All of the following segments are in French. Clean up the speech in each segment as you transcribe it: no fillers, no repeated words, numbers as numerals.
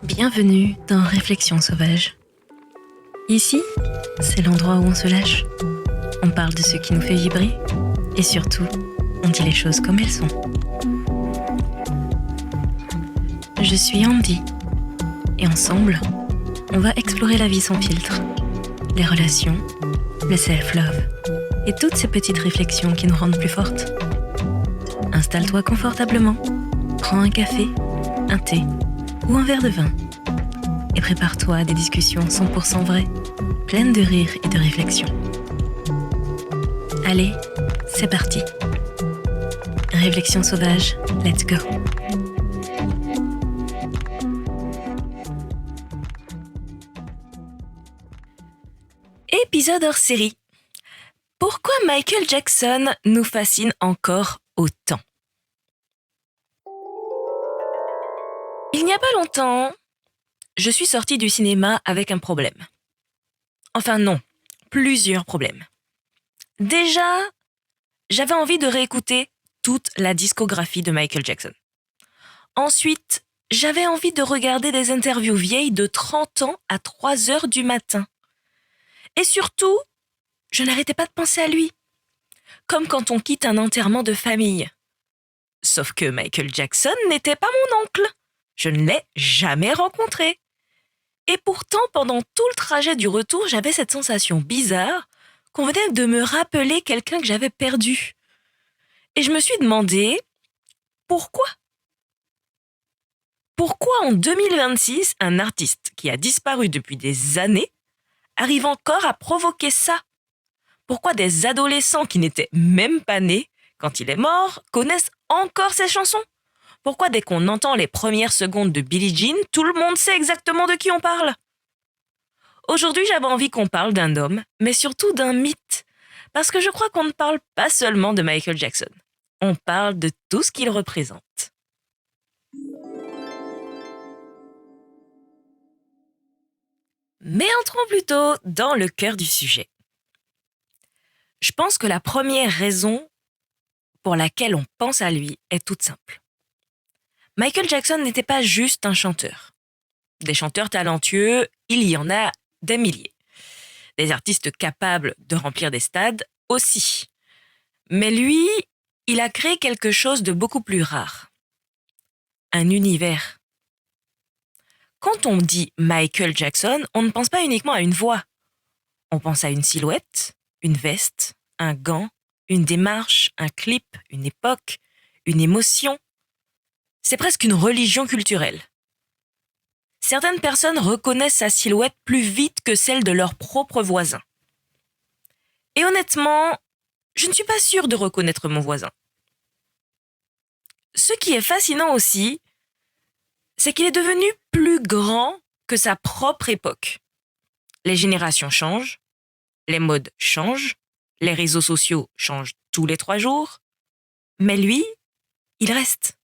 Bienvenue dans Réflexions sauvages. Ici, c'est l'endroit où on se lâche. On parle de ce qui nous fait vibrer et surtout, on dit les choses comme elles sont. Je suis Andy et ensemble, on va explorer la vie sans filtre, les relations, le self-love et toutes ces petites réflexions qui nous rendent plus fortes. Installe-toi confortablement, prends un café, un thé ou un verre de vin et prépare-toi à des discussions 100% vraies, pleines de rire et de réflexion. Allez, c'est parti. Réflexion sauvage, let's go. Épisode hors série. Pourquoi Michael Jackson nous fascine encore autant ? Il n'y a pas longtemps, je suis sortie du cinéma avec un problème. Enfin non, plusieurs problèmes. Déjà, j'avais envie de réécouter toute la discographie de Michael Jackson. Ensuite, j'avais envie de regarder des interviews vieilles de 30 ans à 3 heures du matin. Et surtout, je n'arrêtais pas de penser à lui. Comme quand on quitte un enterrement de famille. Sauf que Michael Jackson n'était pas mon oncle. Je ne l'ai jamais rencontré. Et pourtant, pendant tout le trajet du retour, j'avais cette sensation bizarre qu'on venait de me rappeler quelqu'un que j'avais perdu. Et je me suis demandé, pourquoi ? Pourquoi en 2026, un artiste qui a disparu depuis des années arrive encore à provoquer ça ? Pourquoi des adolescents qui n'étaient même pas nés quand il est mort connaissent encore ses chansons ? Pourquoi dès qu'on entend les premières secondes de Billie Jean, tout le monde sait exactement de qui on parle ? Aujourd'hui, j'avais envie qu'on parle d'un homme, mais surtout d'un mythe. Parce que je crois qu'on ne parle pas seulement de Michael Jackson. On parle de tout ce qu'il représente. Mais entrons plutôt dans le cœur du sujet. Je pense que la première raison pour laquelle on pense à lui est toute simple. Michael Jackson n'était pas juste un chanteur. Des chanteurs talentueux, il y en a des milliers. Des artistes capables de remplir des stades aussi. Mais lui, il a créé quelque chose de beaucoup plus rare. Un univers. Quand on dit Michael Jackson, on ne pense pas uniquement à une voix. On pense à une silhouette, une veste, un gant, une démarche, un clip, une époque, une émotion. C'est presque une religion culturelle. Certaines personnes reconnaissent sa silhouette plus vite que celle de leurs propres voisins. Et honnêtement, je ne suis pas sûre de reconnaître mon voisin. Ce qui est fascinant aussi, c'est qu'il est devenu plus grand que sa propre époque. Les générations changent, les modes changent, les réseaux sociaux changent tous les 3 jours, mais lui, il reste.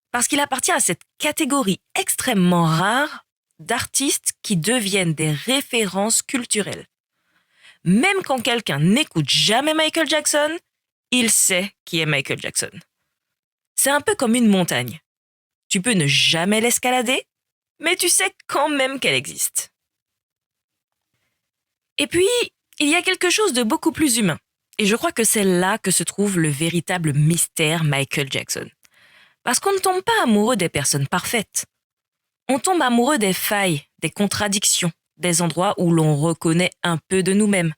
Parce qu'il appartient à cette catégorie extrêmement rare d'artistes qui deviennent des références culturelles. Même quand quelqu'un n'écoute jamais Michael Jackson, il sait qui est Michael Jackson. C'est un peu comme une montagne. Tu peux ne jamais l'escalader, mais tu sais quand même qu'elle existe. Et puis, il y a quelque chose de beaucoup plus humain. Et je crois que c'est là que se trouve le véritable mystère Michael Jackson. Parce qu'on ne tombe pas amoureux des personnes parfaites. On tombe amoureux des failles, des contradictions, des endroits où l'on reconnaît un peu de nous-mêmes.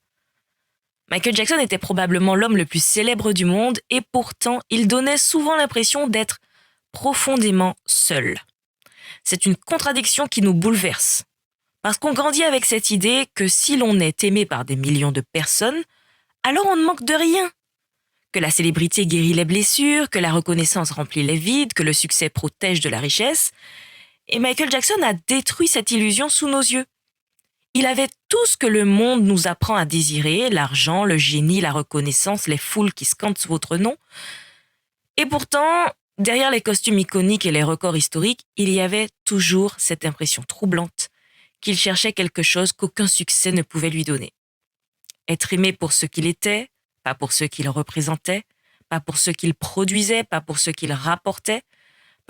Michael Jackson était probablement l'homme le plus célèbre du monde et pourtant, il donnait souvent l'impression d'être profondément seul. C'est une contradiction qui nous bouleverse. Parce qu'on grandit avec cette idée que si l'on est aimé par des millions de personnes, alors on ne manque de rien. Que la célébrité guérit les blessures, que la reconnaissance remplit les vides, que le succès protège de la richesse. Et Michael Jackson a détruit cette illusion sous nos yeux. Il avait tout ce que le monde nous apprend à désirer, l'argent, le génie, la reconnaissance, les foules qui scandent votre nom. Et pourtant, derrière les costumes iconiques et les records historiques, il y avait toujours cette impression troublante qu'il cherchait quelque chose qu'aucun succès ne pouvait lui donner. Être aimé pour ce qu'il était, pas pour ce qu'il représentait, pas pour ce qu'il produisait, pas pour ce qu'il rapportait,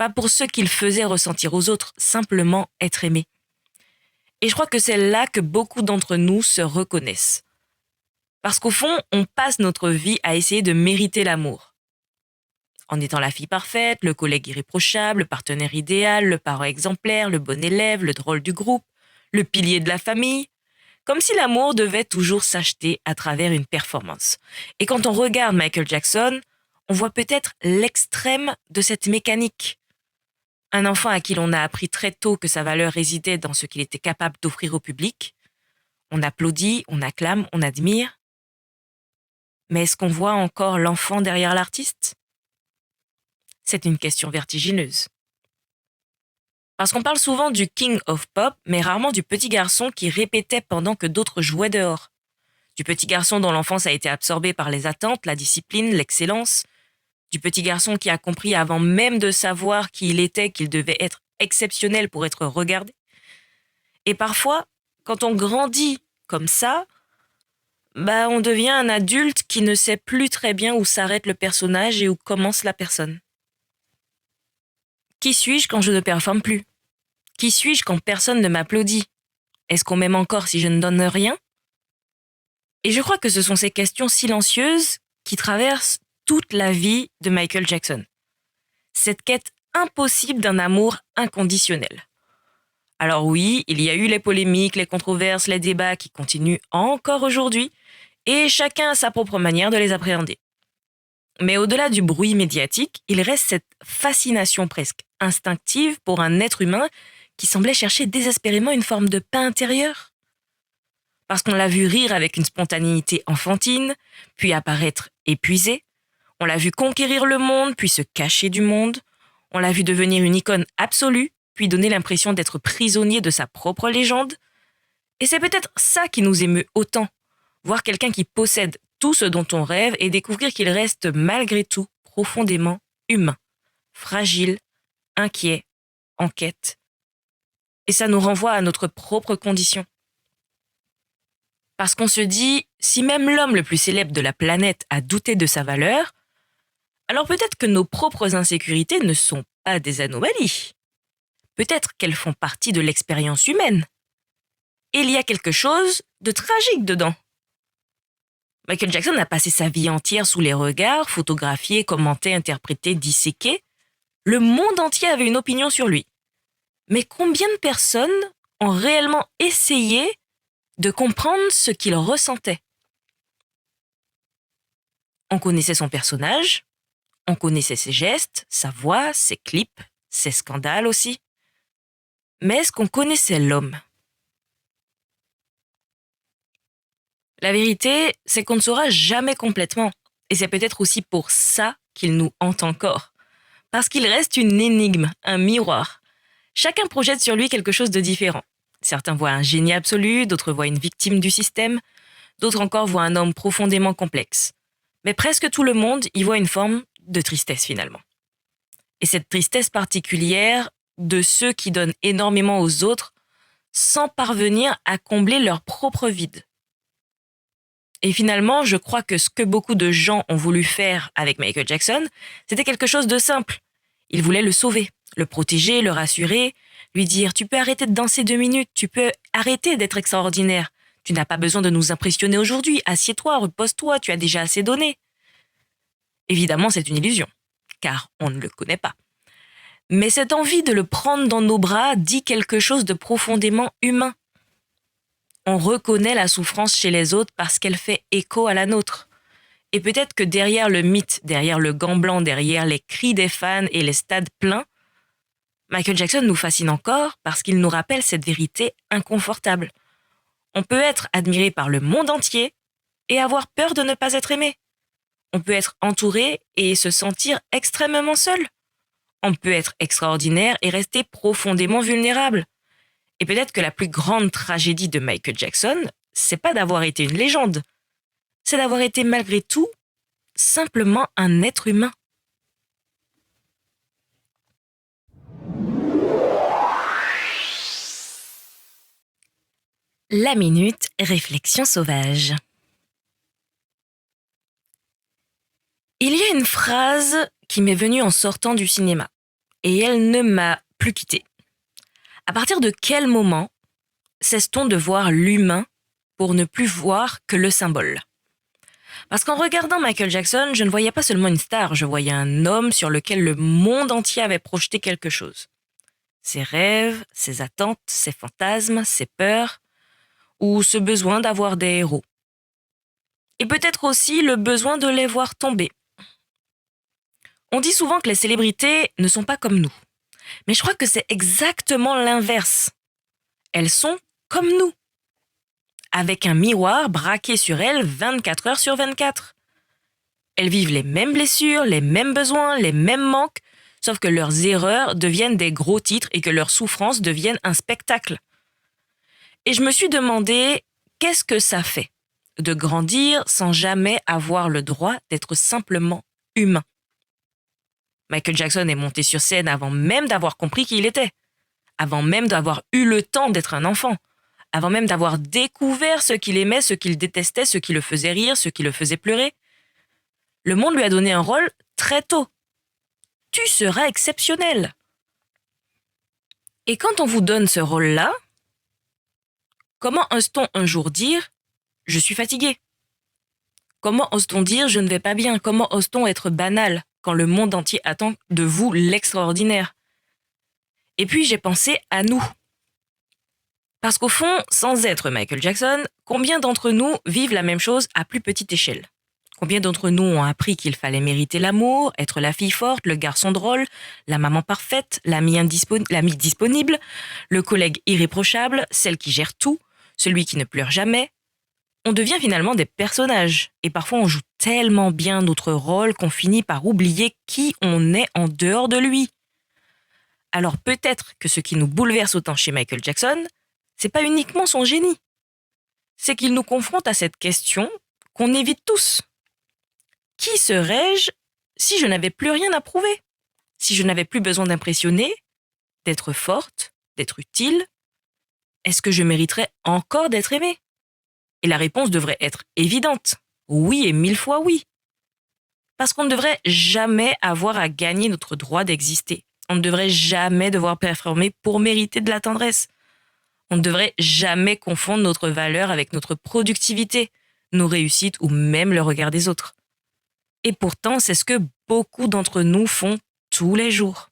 pas pour ce qu'il faisait ressentir aux autres, simplement être aimé. Et je crois que c'est là que beaucoup d'entre nous se reconnaissent. Parce qu'au fond, on passe notre vie à essayer de mériter l'amour. En étant la fille parfaite, le collègue irréprochable, le partenaire idéal, le parent exemplaire, le bon élève, le drôle du groupe, le pilier de la famille, comme si l'amour devait toujours s'acheter à travers une performance. Et quand on regarde Michael Jackson, on voit peut-être l'extrême de cette mécanique. Un enfant à qui l'on a appris très tôt que sa valeur résidait dans ce qu'il était capable d'offrir au public. On applaudit, on acclame, on admire. Mais est-ce qu'on voit encore l'enfant derrière l'artiste ? C'est une question vertigineuse. Parce qu'on parle souvent du King of Pop, mais rarement du petit garçon qui répétait pendant que d'autres jouaient dehors. Du petit garçon dont l'enfance a été absorbée par les attentes, la discipline, l'excellence. Du petit garçon qui a compris avant même de savoir qui il était qu'il devait être exceptionnel pour être regardé. Et parfois, quand on grandit comme ça, on devient un adulte qui ne sait plus très bien où s'arrête le personnage et où commence la personne. Qui suis-je quand je ne performe plus ? Qui suis-je quand personne ne m'applaudit ? Est-ce qu'on m'aime encore si je ne donne rien ? Et je crois que ce sont ces questions silencieuses qui traversent toute la vie de Michael Jackson. Cette quête impossible d'un amour inconditionnel. Alors oui, il y a eu les polémiques, les controverses, les débats qui continuent encore aujourd'hui, et chacun a sa propre manière de les appréhender. Mais au-delà du bruit médiatique, il reste cette fascination presque instinctive pour un être humain qui semblait chercher désespérément une forme de paix intérieure. Parce qu'on l'a vu rire avec une spontanéité enfantine, puis apparaître épuisé. On l'a vu conquérir le monde, puis se cacher du monde. On l'a vu devenir une icône absolue, puis donner l'impression d'être prisonnier de sa propre légende. Et c'est peut-être ça qui nous émeut autant, voir quelqu'un qui possède tout ce dont on rêve et découvrir qu'il reste malgré tout profondément humain, fragile, inquiet, en quête. Et ça nous renvoie à notre propre condition. Parce qu'on se dit, si même l'homme le plus célèbre de la planète a douté de sa valeur, alors peut-être que nos propres insécurités ne sont pas des anomalies. Peut-être qu'elles font partie de l'expérience humaine. Et il y a quelque chose de tragique dedans. Michael Jackson a passé sa vie entière sous les regards, photographié, commenté, interprété, disséqué. Le monde entier avait une opinion sur lui. Mais combien de personnes ont réellement essayé de comprendre ce qu'il ressentait ? On connaissait son personnage, on connaissait ses gestes, sa voix, ses clips, ses scandales aussi. Mais est-ce qu'on connaissait l'homme ? La vérité, c'est qu'on ne saura jamais complètement. Et c'est peut-être aussi pour ça qu'il nous hante encore. Parce qu'il reste une énigme, un miroir. Chacun projette sur lui quelque chose de différent. Certains voient un génie absolu, d'autres voient une victime du système, d'autres encore voient un homme profondément complexe. Mais presque tout le monde y voit une forme de tristesse finalement. Et cette tristesse particulière de ceux qui donnent énormément aux autres sans parvenir à combler leur propre vide. Et finalement, je crois que ce que beaucoup de gens ont voulu faire avec Michael Jackson, c'était quelque chose de simple. Ils voulaient le sauver, le protéger, le rassurer, lui dire « Tu peux arrêter de danser 2 minutes, tu peux arrêter d'être extraordinaire. Tu n'as pas besoin de nous impressionner aujourd'hui, assieds-toi, repose-toi, tu as déjà assez donné. » Évidemment, c'est une illusion, car on ne le connaît pas. Mais cette envie de le prendre dans nos bras dit quelque chose de profondément humain. On reconnaît la souffrance chez les autres parce qu'elle fait écho à la nôtre. Et peut-être que derrière le mythe, derrière le gant blanc, derrière les cris des fans et les stades pleins, Michael Jackson nous fascine encore parce qu'il nous rappelle cette vérité inconfortable. On peut être admiré par le monde entier et avoir peur de ne pas être aimé. On peut être entouré et se sentir extrêmement seul. On peut être extraordinaire et rester profondément vulnérable. Et peut-être que la plus grande tragédie de Michael Jackson, c'est pas d'avoir été une légende. C'est d'avoir été malgré tout simplement un être humain. La minute réflexion sauvage. Il y a une phrase qui m'est venue en sortant du cinéma. et elle ne m'a plus quittée. À partir de quel moment cesse-t-on de voir l'humain pour ne plus voir que le symbole? Parce qu'en regardant Michael Jackson, je ne voyais pas seulement une star, je voyais un homme sur lequel le monde entier avait projeté quelque chose. Ses rêves, ses attentes, ses fantasmes, ses peurs, ou ce besoin d'avoir des héros. Et peut-être aussi le besoin de les voir tomber. On dit souvent que les célébrités ne sont pas comme nous. Mais je crois que c'est exactement l'inverse. Elles sont comme nous, avec un miroir braqué sur elles 24 heures sur 24. Elles vivent les mêmes blessures, les mêmes besoins, les mêmes manques, sauf que leurs erreurs deviennent des gros titres et que leurs souffrances deviennent un spectacle. Et je me suis demandé, qu'est-ce que ça fait de grandir sans jamais avoir le droit d'être simplement humain? Michael Jackson est monté sur scène avant même d'avoir compris qui il était, avant même d'avoir eu le temps d'être un enfant, avant même d'avoir découvert ce qu'il aimait, ce qu'il détestait, ce qui le faisait rire, ce qui le faisait pleurer. Le monde lui a donné un rôle très tôt. Tu seras exceptionnel. Et quand on vous donne ce rôle-là, comment ose-t-on un jour dire « je suis fatigué » ? Comment ose-t-on dire « je ne vais pas bien » ? Comment ose-t-on être banal quand le monde entier attend de vous l'extraordinaire ? Et puis j'ai pensé à nous. Parce qu'au fond, sans être Michael Jackson, combien d'entre nous vivent la même chose à plus petite échelle ? Combien d'entre nous ont appris qu'il fallait mériter l'amour, être la fille forte, le garçon drôle, la maman parfaite, l'ami disponible, le collègue irréprochable, celle qui gère tout, celui qui ne pleure jamais ? On devient finalement des personnages. Et parfois on joue tellement bien notre rôle qu'on finit par oublier qui on est en dehors de lui. Alors peut-être que ce qui nous bouleverse autant chez Michael Jackson, c'est pas uniquement son génie. C'est qu'il nous confronte à cette question qu'on évite tous. Qui serais-je si je n'avais plus rien à prouver ? Si je n'avais plus besoin d'impressionner, d'être forte, d'être utile ? Est-ce que je mériterais encore d'être aimée ? Et la réponse devrait être évidente. Oui et 1000 fois oui. Parce qu'on ne devrait jamais avoir à gagner notre droit d'exister. On ne devrait jamais devoir performer pour mériter de la tendresse. On ne devrait jamais confondre notre valeur avec notre productivité, nos réussites ou même le regard des autres. Et pourtant, c'est ce que beaucoup d'entre nous font tous les jours.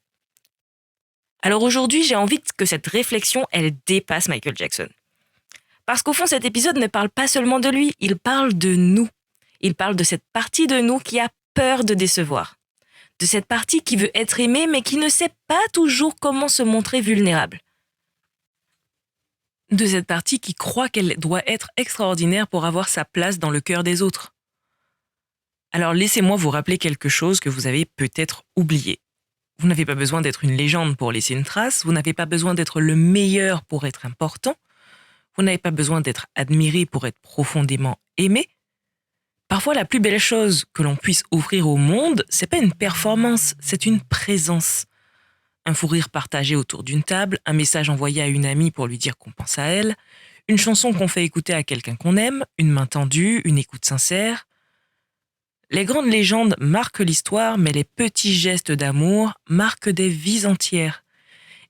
Alors aujourd'hui, j'ai envie que cette réflexion, elle dépasse Michael Jackson. Parce qu'au fond, cet épisode ne parle pas seulement de lui, il parle de nous. Il parle de cette partie de nous qui a peur de décevoir. De cette partie qui veut être aimée, mais qui ne sait pas toujours comment se montrer vulnérable. De cette partie qui croit qu'elle doit être extraordinaire pour avoir sa place dans le cœur des autres. Alors laissez-moi vous rappeler quelque chose que vous avez peut-être oublié. Vous n'avez pas besoin d'être une légende pour laisser une trace, vous n'avez pas besoin d'être le meilleur pour être important, vous n'avez pas besoin d'être admiré pour être profondément aimé. Parfois, la plus belle chose que l'on puisse offrir au monde, c'est pas une performance, c'est une présence. Un fou rire partagé autour d'une table, un message envoyé à une amie pour lui dire qu'on pense à elle, une chanson qu'on fait écouter à quelqu'un qu'on aime, une main tendue, une écoute sincère. Les grandes légendes marquent l'histoire, mais les petits gestes d'amour marquent des vies entières.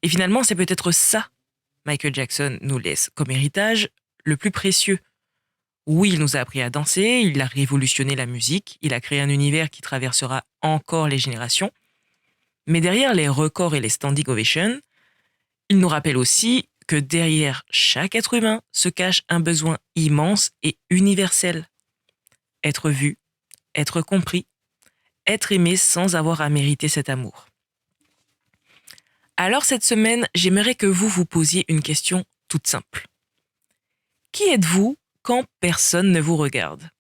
Et finalement, c'est peut-être ça, Michael Jackson nous laisse comme héritage le plus précieux. Oui, il nous a appris à danser, il a révolutionné la musique, il a créé un univers qui traversera encore les générations. Mais derrière les records et les standing ovations, il nous rappelle aussi que derrière chaque être humain se cache un besoin immense et universel. Être vu, être compris, être aimé sans avoir à mériter cet amour. Alors cette semaine, j'aimerais que vous vous posiez une question toute simple. Qui êtes-vous quand personne ne vous regarde ?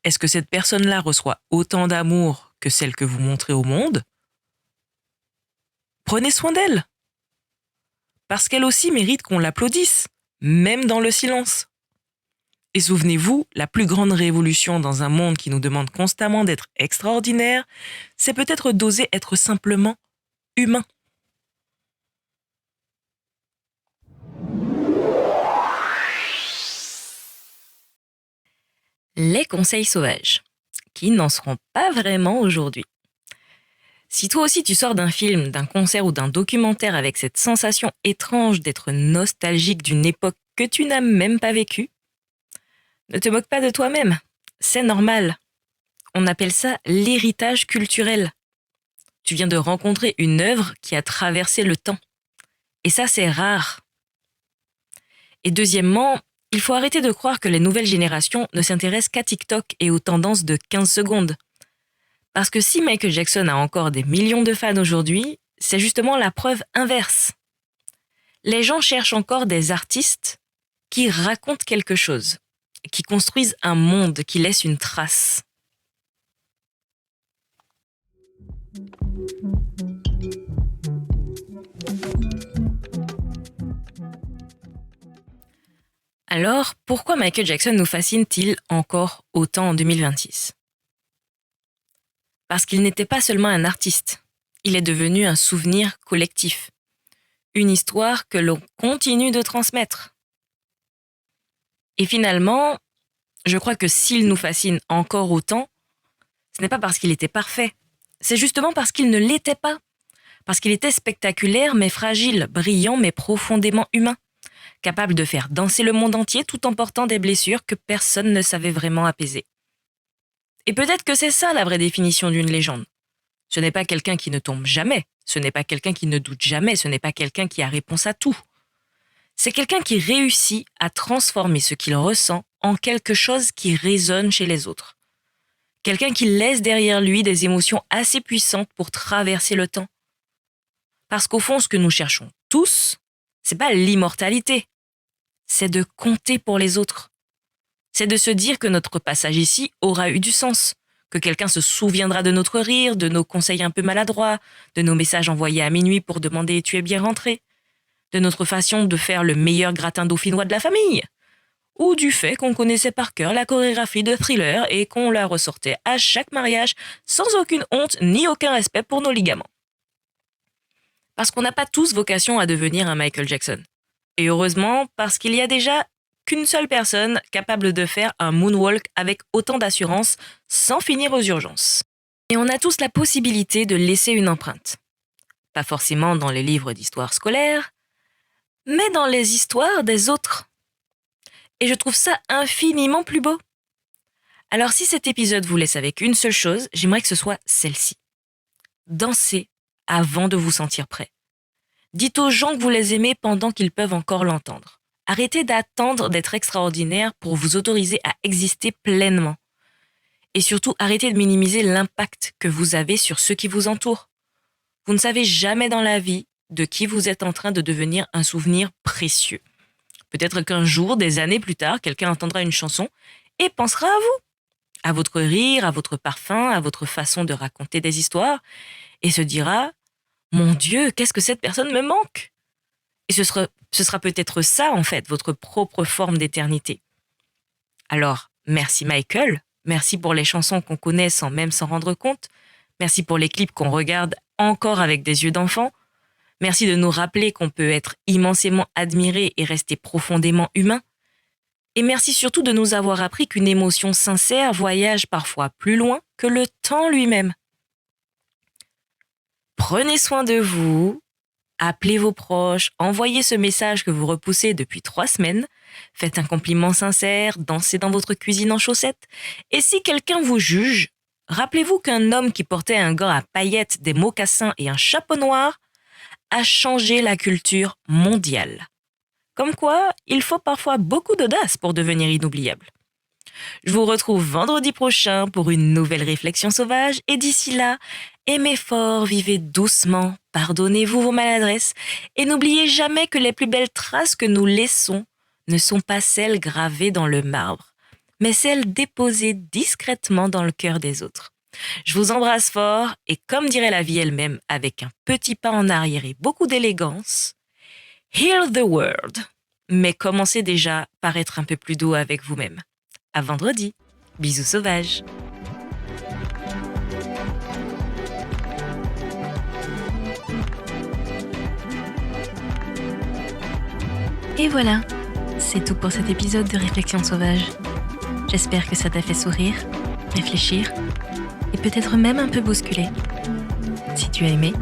Est-ce que cette personne-là reçoit autant d'amour que celle que vous montrez au monde ? Prenez soin d'elle. Parce qu'elle aussi mérite qu'on l'applaudisse, même dans le silence. Et souvenez-vous, la plus grande révolution dans un monde qui nous demande constamment d'être extraordinaire, c'est peut-être d'oser être simplement humain. Les conseils sauvages, qui n'en seront pas vraiment aujourd'hui. Si toi aussi tu sors d'un film, d'un concert ou d'un documentaire avec cette sensation étrange d'être nostalgique d'une époque que tu n'as même pas vécue, ne te moque pas de toi-même. C'est normal. On appelle ça l'héritage culturel. Tu viens de rencontrer une œuvre qui a traversé le temps. Et ça, c'est rare. Et deuxièmement, il faut arrêter de croire que les nouvelles générations ne s'intéressent qu'à TikTok et aux tendances de 15 secondes. Parce que si Michael Jackson a encore des millions de fans aujourd'hui, c'est justement la preuve inverse. Les gens cherchent encore des artistes qui racontent quelque chose, qui construisent un monde, qui laissent une trace. Alors, pourquoi Michael Jackson nous fascine-t-il encore autant en 2026 ? Parce qu'il n'était pas seulement un artiste, il est devenu un souvenir collectif, une histoire que l'on continue de transmettre. Et finalement, je crois que s'il nous fascine encore autant, ce n'est pas parce qu'il était parfait, c'est justement parce qu'il ne l'était pas, parce qu'il était spectaculaire mais fragile, brillant mais profondément humain, capable de faire danser le monde entier tout en portant des blessures que personne ne savait vraiment apaiser. Et peut-être que c'est ça la vraie définition d'une légende. Ce n'est pas quelqu'un qui ne tombe jamais, ce n'est pas quelqu'un qui ne doute jamais, ce n'est pas quelqu'un qui a réponse à tout. C'est quelqu'un qui réussit à transformer ce qu'il ressent en quelque chose qui résonne chez les autres. Quelqu'un qui laisse derrière lui des émotions assez puissantes pour traverser le temps. Parce qu'au fond, ce que nous cherchons tous, c'est pas l'immortalité, c'est de compter pour les autres. C'est de se dire que notre passage ici aura eu du sens, que quelqu'un se souviendra de notre rire, de nos conseils un peu maladroits, de nos messages envoyés à minuit pour demander « tu es bien rentré ?» de notre façon de faire le meilleur gratin dauphinois de la famille, ou du fait qu'on connaissait par cœur la chorégraphie de Thriller et qu'on la ressortait à chaque mariage sans aucune honte ni aucun respect pour nos ligaments. Parce qu'on n'a pas tous vocation à devenir un Michael Jackson. Et heureusement, parce qu'il y a déjà qu'une seule personne capable de faire un moonwalk avec autant d'assurance sans finir aux urgences. Et on a tous la possibilité de laisser une empreinte. Pas forcément dans les livres d'histoire scolaire, mais dans les histoires des autres. Et je trouve ça infiniment plus beau. Alors si cet épisode vous laisse avec une seule chose, j'aimerais que ce soit celle-ci. Dansez avant de vous sentir prêt. Dites aux gens que vous les aimez pendant qu'ils peuvent encore l'entendre. Arrêtez d'attendre d'être extraordinaire pour vous autoriser à exister pleinement. Et surtout, arrêtez de minimiser l'impact que vous avez sur ceux qui vous entourent. Vous ne savez jamais dans la vie de qui vous êtes en train de devenir un souvenir précieux. Peut-être qu'un jour, des années plus tard, quelqu'un entendra une chanson et pensera à vous, à votre rire, à votre parfum, à votre façon de raconter des histoires, et se dira « Mon Dieu, qu'est-ce que cette personne me manque ?» Et ce sera peut-être ça, en fait, votre propre forme d'éternité. Alors, merci Michael, merci pour les chansons qu'on connaît sans même s'en rendre compte, merci pour les clips qu'on regarde encore avec des yeux d'enfant, merci de nous rappeler qu'on peut être immensément admiré et rester profondément humain, et merci surtout de nous avoir appris qu'une émotion sincère voyage parfois plus loin que le temps lui-même. Prenez soin de vous, appelez vos proches, envoyez ce message que vous repoussez depuis 3 semaines, faites un compliment sincère, dansez dans votre cuisine en chaussettes, et si quelqu'un vous juge, rappelez-vous qu'un homme qui portait un gant à paillettes, des mocassins et un chapeau noir a changé la culture mondiale. Comme quoi, il faut parfois beaucoup d'audace pour devenir inoubliable. Je vous retrouve vendredi prochain pour une nouvelle réflexion sauvage et d'ici là, aimez fort, vivez doucement, pardonnez-vous vos maladresses et n'oubliez jamais que les plus belles traces que nous laissons ne sont pas celles gravées dans le marbre, mais celles déposées discrètement dans le cœur des autres. Je vous embrasse fort et comme dirait la vie elle-même, avec un petit pas en arrière et beaucoup d'élégance, heal the world, mais commencez déjà par être un peu plus doux avec vous-même. À vendredi. Bisous sauvages. Et voilà, c'est tout pour cet épisode de Réflexion sauvage. J'espère que ça t'a fait sourire, réfléchir et peut-être même un peu bousculer. Si tu as aimé,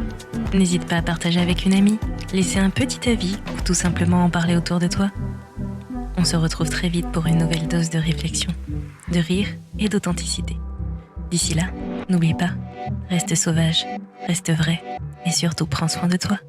n'hésite pas à partager avec une amie, laisser un petit avis ou tout simplement en parler autour de toi. On se retrouve très vite pour une nouvelle dose de réflexion, de rire et d'authenticité. D'ici là, n'oublie pas, reste sauvage, reste vrai et surtout prends soin de toi.